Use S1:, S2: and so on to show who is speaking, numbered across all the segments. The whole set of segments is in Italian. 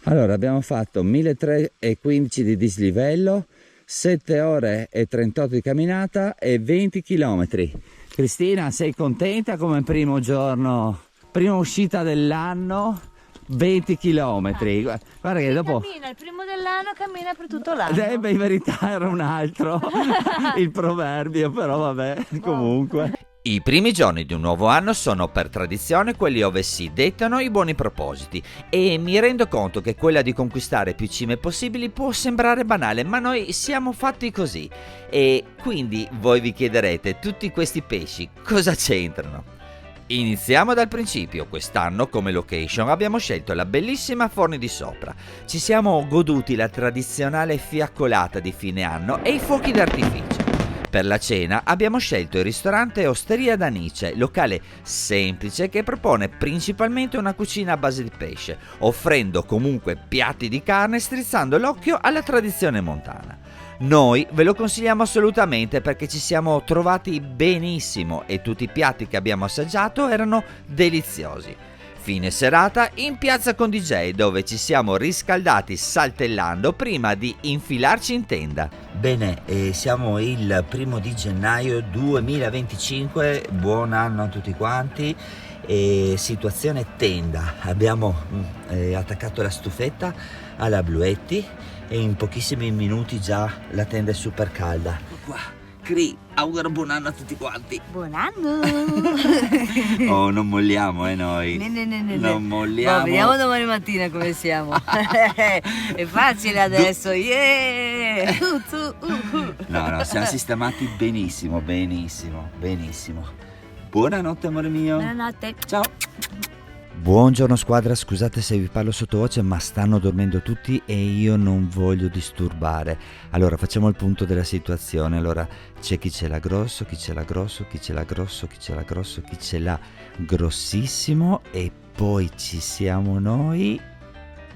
S1: Allora, abbiamo fatto 1315 di dislivello, 7 ore e 38 di camminata e 20 km. Cristina, sei contenta come primo giorno, prima uscita dell'anno? 20 km. Guarda che dopo
S2: cammina, il primo dell'anno cammina per tutto l'anno.
S1: beh, in verità era un altro il proverbio, però vabbè, comunque.
S3: I primi giorni di un nuovo anno sono per tradizione quelli dove si dettano i buoni propositi e mi rendo conto che quella di conquistare più cime possibili può sembrare banale, ma noi siamo fatti così. E quindi voi vi chiederete, tutti questi pesci cosa c'entrano? Iniziamo dal principio. Quest'anno come location abbiamo scelto la bellissima Forni di Sopra. Ci siamo goduti la tradizionale fiaccolata di fine anno e i fuochi d'artificio. Per la cena abbiamo scelto il ristorante Osteria d'Anice, locale semplice che propone principalmente una cucina a base di pesce, offrendo comunque piatti di carne strizzando l'occhio alla tradizione montana. Noi ve lo consigliamo assolutamente perché ci siamo trovati benissimo e tutti i piatti che abbiamo assaggiato erano deliziosi. Fine serata in piazza con DJ dove ci siamo riscaldati saltellando prima di infilarci in tenda.
S1: Bene, siamo il 1 gennaio 2025, buon anno a tutti quanti. Situazione tenda, abbiamo attaccato la stufetta alla Bluetti e in pochissimi minuti già la tenda è super calda. Qua. Cri, auguro buon anno a tutti quanti.
S2: Buon anno!
S1: Oh, non molliamo noi. Non molliamo.
S2: Vediamo domani mattina come siamo. È facile adesso. Yeah!
S1: No, siamo sistemati benissimo. Buonanotte amore mio.
S2: Buonanotte.
S1: Ciao.
S3: Buongiorno squadra, scusate se vi parlo sottovoce ma stanno dormendo tutti e io non voglio disturbare. Allora facciamo il punto della situazione. Allora c'è chi ce l'ha grosso, chi ce l'ha grosso, chi ce l'ha grosso, chi ce l'ha grosso, chi ce l'ha grossissimo e poi ci siamo noi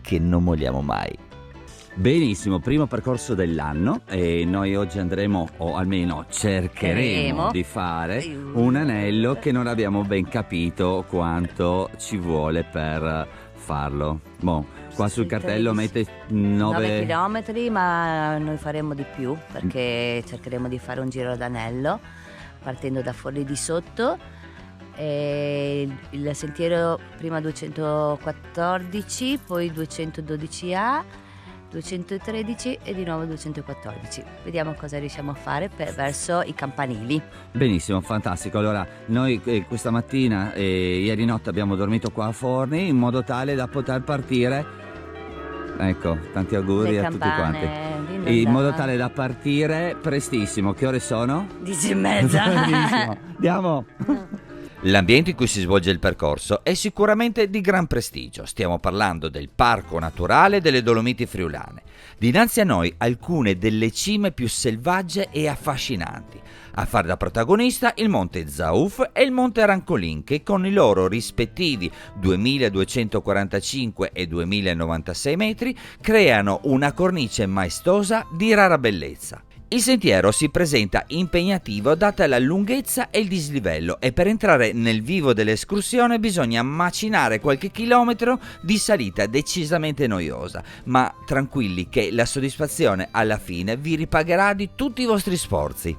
S3: che non molliamo mai. Benissimo, primo percorso dell'anno e noi oggi andremo, o almeno cercheremo di fare un anello che non abbiamo ben capito quanto ci vuole per farlo. Boh, qua sul cartello mette 9
S2: chilometri, ma noi faremo di più perché cercheremo di fare un giro d'anello partendo da Forlì di Sotto. E il sentiero prima 214, poi 212A, 213 e di nuovo 214. Vediamo cosa riusciamo a fare verso i campanili.
S3: Benissimo, fantastico. Allora noi questa mattina e ieri notte abbiamo dormito qua a Forni in modo tale da poter partire. Ecco, tanti auguri a tutti quanti. In modo tale da partire prestissimo. Che ore sono?
S2: 10:30.
S3: Benissimo. Andiamo. L'ambiente in cui si svolge il percorso è sicuramente di gran prestigio. Stiamo parlando del Parco Naturale delle Dolomiti Friulane. Dinanzi a noi alcune delle cime più selvagge e affascinanti. A far da protagonista il Monte Zauf e il Monte Rancolin che con i loro rispettivi 2245 e 2096 metri creano una cornice maestosa di rara bellezza. Il sentiero si presenta impegnativo data la lunghezza e il dislivello e per entrare nel vivo dell'escursione bisogna macinare qualche chilometro di salita decisamente noiosa, ma tranquilli che la soddisfazione alla fine vi ripagherà di tutti i vostri sforzi.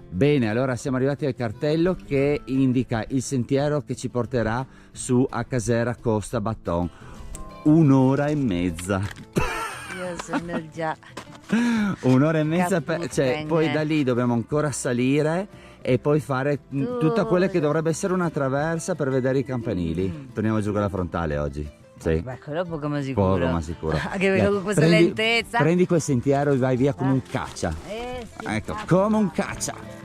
S3: Bene, allora siamo arrivati al cartello che indica il sentiero che ci porterà su a Casera Costa Batton. 1 ora e mezza.
S2: Io sono già
S3: 1 ora e mezza, cioè, poi da lì dobbiamo ancora salire e poi fare tutta quella che dovrebbe essere una traversa per vedere i campanili. Torniamo giù con la frontale oggi. Sì.
S2: Beh, quello poco ma sicuro.
S3: Poco ma sicuro.
S2: Anche perché con questa lentezza.
S3: Prendi quel sentiero e vai via come un caccia.
S2: Sì,
S3: Ecco, come un caccia.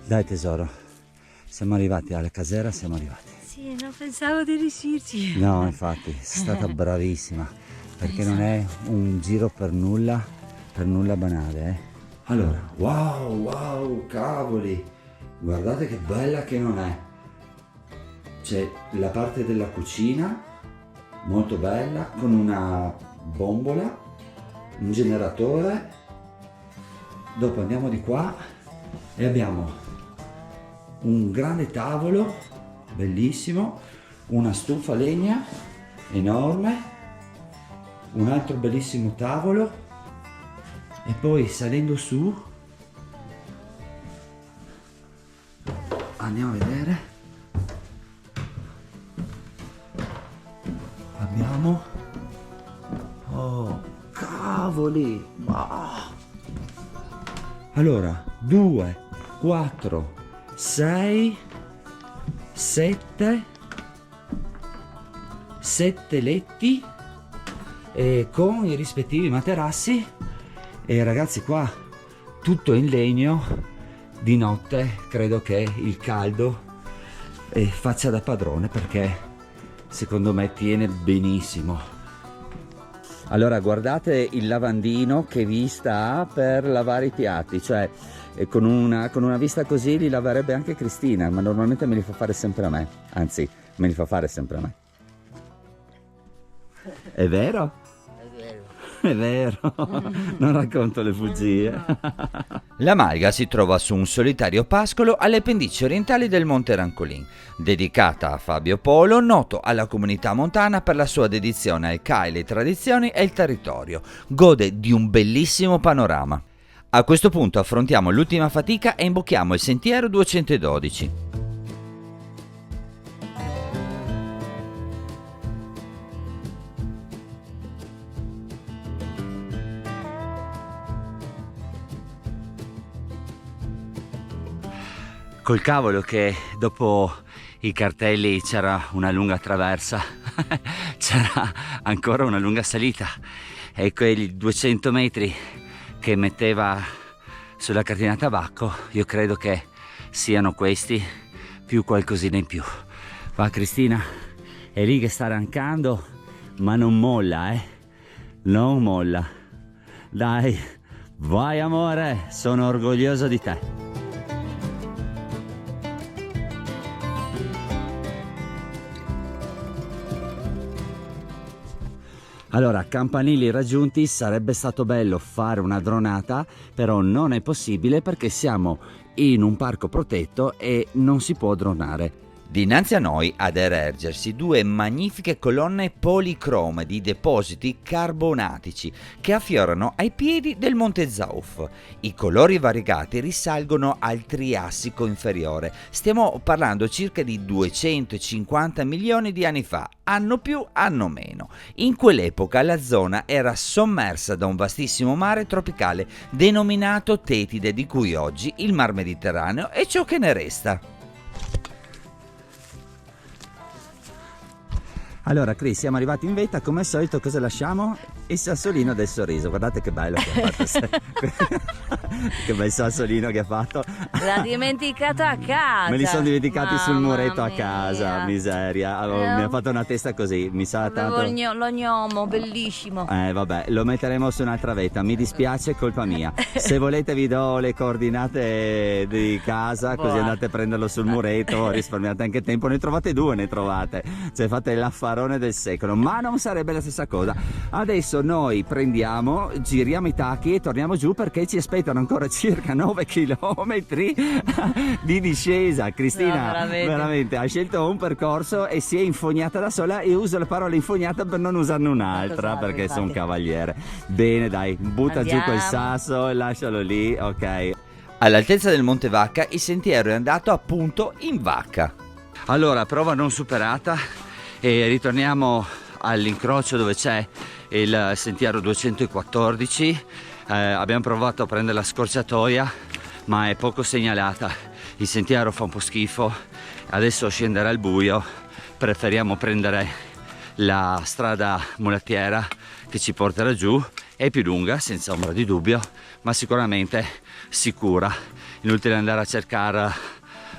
S3: Dai tesoro, siamo arrivati alla casera, siamo arrivati.
S2: Sì, non pensavo di riuscirci.
S3: No, infatti, sei stata bravissima, perché non è un giro per nulla banale, Allora, wow, cavoli, guardate che bella che non è. C'è la parte della cucina, molto bella, con una bombola
S1: un generatore, dopo andiamo di qua e abbiamo un grande tavolo bellissimo, una stufa a legna enorme, un altro bellissimo tavolo e poi salendo su andiamo a vedere, abbiamo, oh cavoli, allora 2, 4, 6, 7 letti con i rispettivi materassi e ragazzi qua tutto in legno. Di notte credo che il caldo faccia da padrone perché secondo me tiene benissimo. Allora guardate il lavandino che vista ha per lavare i piatti, cioè con una vista così li laverebbe anche Cristina, ma normalmente me li fa fare sempre a me, anzi me li fa fare sempre a me. È vero? È vero, non racconto le bugie.
S3: La malga si trova su un solitario pascolo alle pendici orientali del Monte Rancolin, dedicata a Fabio Polo, noto alla comunità montana per la sua dedizione al CAI, le tradizioni e il territorio. Gode di un bellissimo panorama. A questo punto affrontiamo l'ultima fatica e imbocchiamo il sentiero 212.
S1: Col cavolo che dopo i cartelli c'era una lunga traversa, c'era ancora una lunga salita e quei 200 metri che metteva sulla cartina tabacco, io credo che siano questi più qualcosina in più. Va Cristina, è lì che sta arrancando, ma non molla, non molla. Dai, vai amore, sono orgoglioso di te. Allora, campanili raggiunti, sarebbe stato bello fare una dronata, però non è possibile perché siamo in un parco protetto e non si può dronare.
S3: Dinanzi a noi ad ergersi due magnifiche colonne policrome di depositi carbonatici che affiorano ai piedi del Monte Zauf. I colori variegati risalgono al Triassico inferiore. Stiamo parlando circa di 250 milioni di anni fa, anno più, anno meno. In quell'epoca la zona era sommersa da un vastissimo mare tropicale denominato Tetide, di cui oggi il Mar Mediterraneo è ciò che ne resta.
S1: Allora Cris, siamo arrivati in vetta, come al solito cosa lasciamo? Il sassolino del sorriso, guardate che bello che ha fatto. Che bel sassolino che ha fatto.
S2: L'ha dimenticato a casa.
S1: Me li sono dimenticati sul muretto a
S2: mia.
S1: casa, miseria. Allora, mi ha fatto una testa così, mi sa tanto.
S2: Lo gnomo, bellissimo.
S1: Vabbè, lo metteremo su un'altra vetta, mi dispiace, è colpa mia. Se volete vi do le coordinate di casa, così andate a prenderlo sul muretto, risparmiate anche tempo, ne trovate due, ne trovate. Cioè fate l'affarone del secolo, ma non sarebbe la stessa cosa. Adesso noi prendiamo, giriamo i tacchi e torniamo giù perché ci aspettano ancora circa 9 chilometri di discesa. Cristina
S2: no,
S1: veramente ha scelto un percorso e si è infognata da sola, e uso la parola infognata per non usarne un'altra, perché sono un cavaliere. Bene, dai, butta giù quel sasso e lascialo lì, ok.
S3: All'altezza del Monte Vacca il sentiero è andato appunto in vacca.
S1: Allora, prova non superata e ritorniamo all'incrocio dove c'è il sentiero 214. Abbiamo provato a prendere la scorciatoia, ma è poco segnalata. Il sentiero fa un po' schifo, adesso scenderà il buio, preferiamo prendere la strada mulattiera che ci porterà giù. È più lunga senza ombra di dubbio, ma sicuramente sicura. Inutile andare a cercare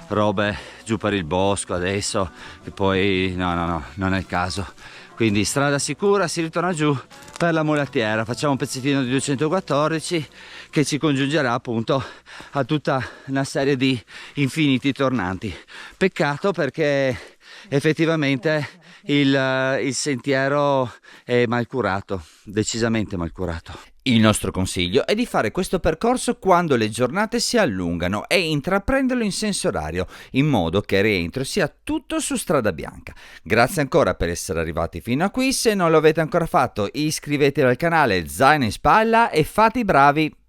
S1: robe giù per il bosco adesso, che poi no, non è il caso. Quindi strada sicura, si ritorna giù per la mulattiera, facciamo un pezzettino di 214 che ci congiungerà appunto a tutta una serie di infiniti tornanti. Peccato perché effettivamente il sentiero è mal curato, decisamente mal curato.
S3: Il nostro consiglio è di fare questo percorso quando le giornate si allungano e intraprenderlo in senso orario, in modo che il rientro sia tutto su strada bianca. Grazie ancora per essere arrivati fino a qui, se non lo avete ancora fatto iscrivetevi al canale Zaino in Spalla e fate i bravi!